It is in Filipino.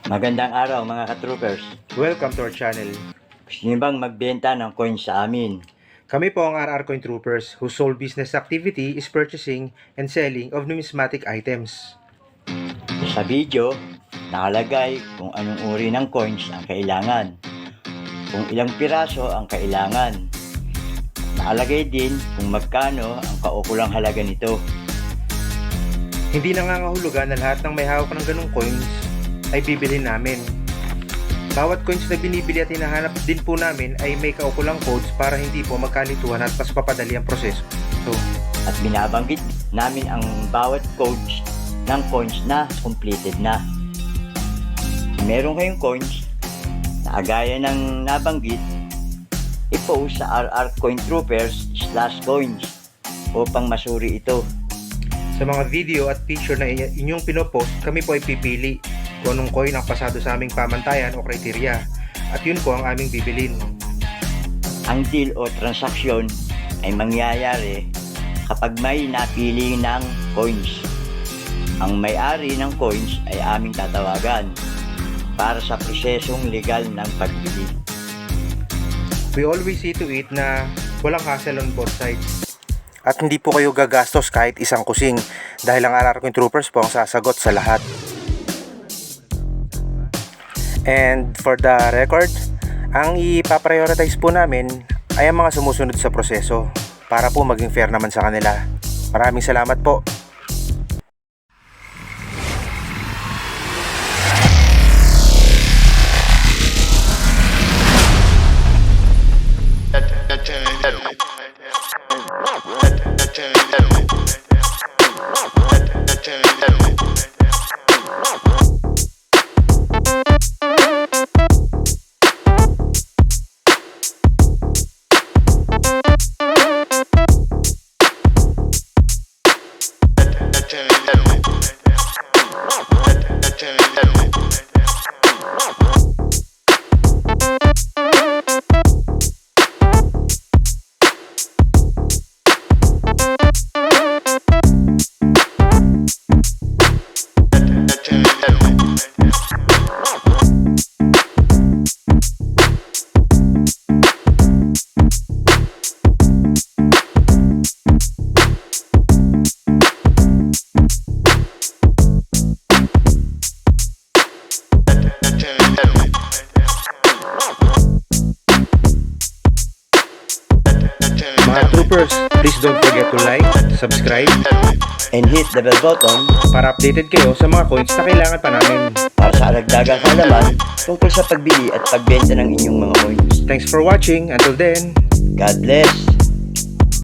Magandang araw mga ka-troopers. Welcome to our channel. Gusto niyo bang magbenta ng coins sa amin? Kami po ang RR Coin Troopers whose sole business activity is purchasing and selling of numismatic items. Sa video, nakalagay kung anong uri ng coins ang kailangan, kung ilang piraso ang kailangan. Nakalagay din kung magkano ang kaukulang halaga nito. Hindi nangangahulugan na lahat ng may hawak ng ganong coins ay bibilhin namin. Bawat coins na binibili at hinahanap din po namin ay may kaukulang codes para hindi po magkalituhan at mas papadali ang proseso. At binabanggit namin ang bawat codes ng coins na completed na. Kung meron kayong coins na agaya ng nabanggit, i-post sa rrcointroopers/coins upang masuri ito. Sa mga video at picture na inyong pinopost, kami po ay pipili kung anong coin ang pasado sa aming pamantayan o kriteriya at yun po ang aming bibilin. Ang deal o transaksyon ay mangyayari kapag may napili ng coins. Ang may-ari ng coins ay aming tatawagan para sa prosesong legal ng pagbili. We always see to it na walang hassle on both sides. At hindi po kayo gagastos kahit isang kusing dahil ang RR Coin Troopers po ang sasagot sa lahat. And for the record, ang ipaprioritize po namin ay ang mga sumusunod sa proseso para po maging fair naman sa kanila. Maraming salamat po. Mga troopers, please don't forget to like, subscribe, And hit the bell button para updated kayo sa mga coins na kailangan pa namin. para sa aragdagang kaalaman tungkol sa pagbili at pagbenta ng inyong mga coins. Thanks for watching. Until then, God bless!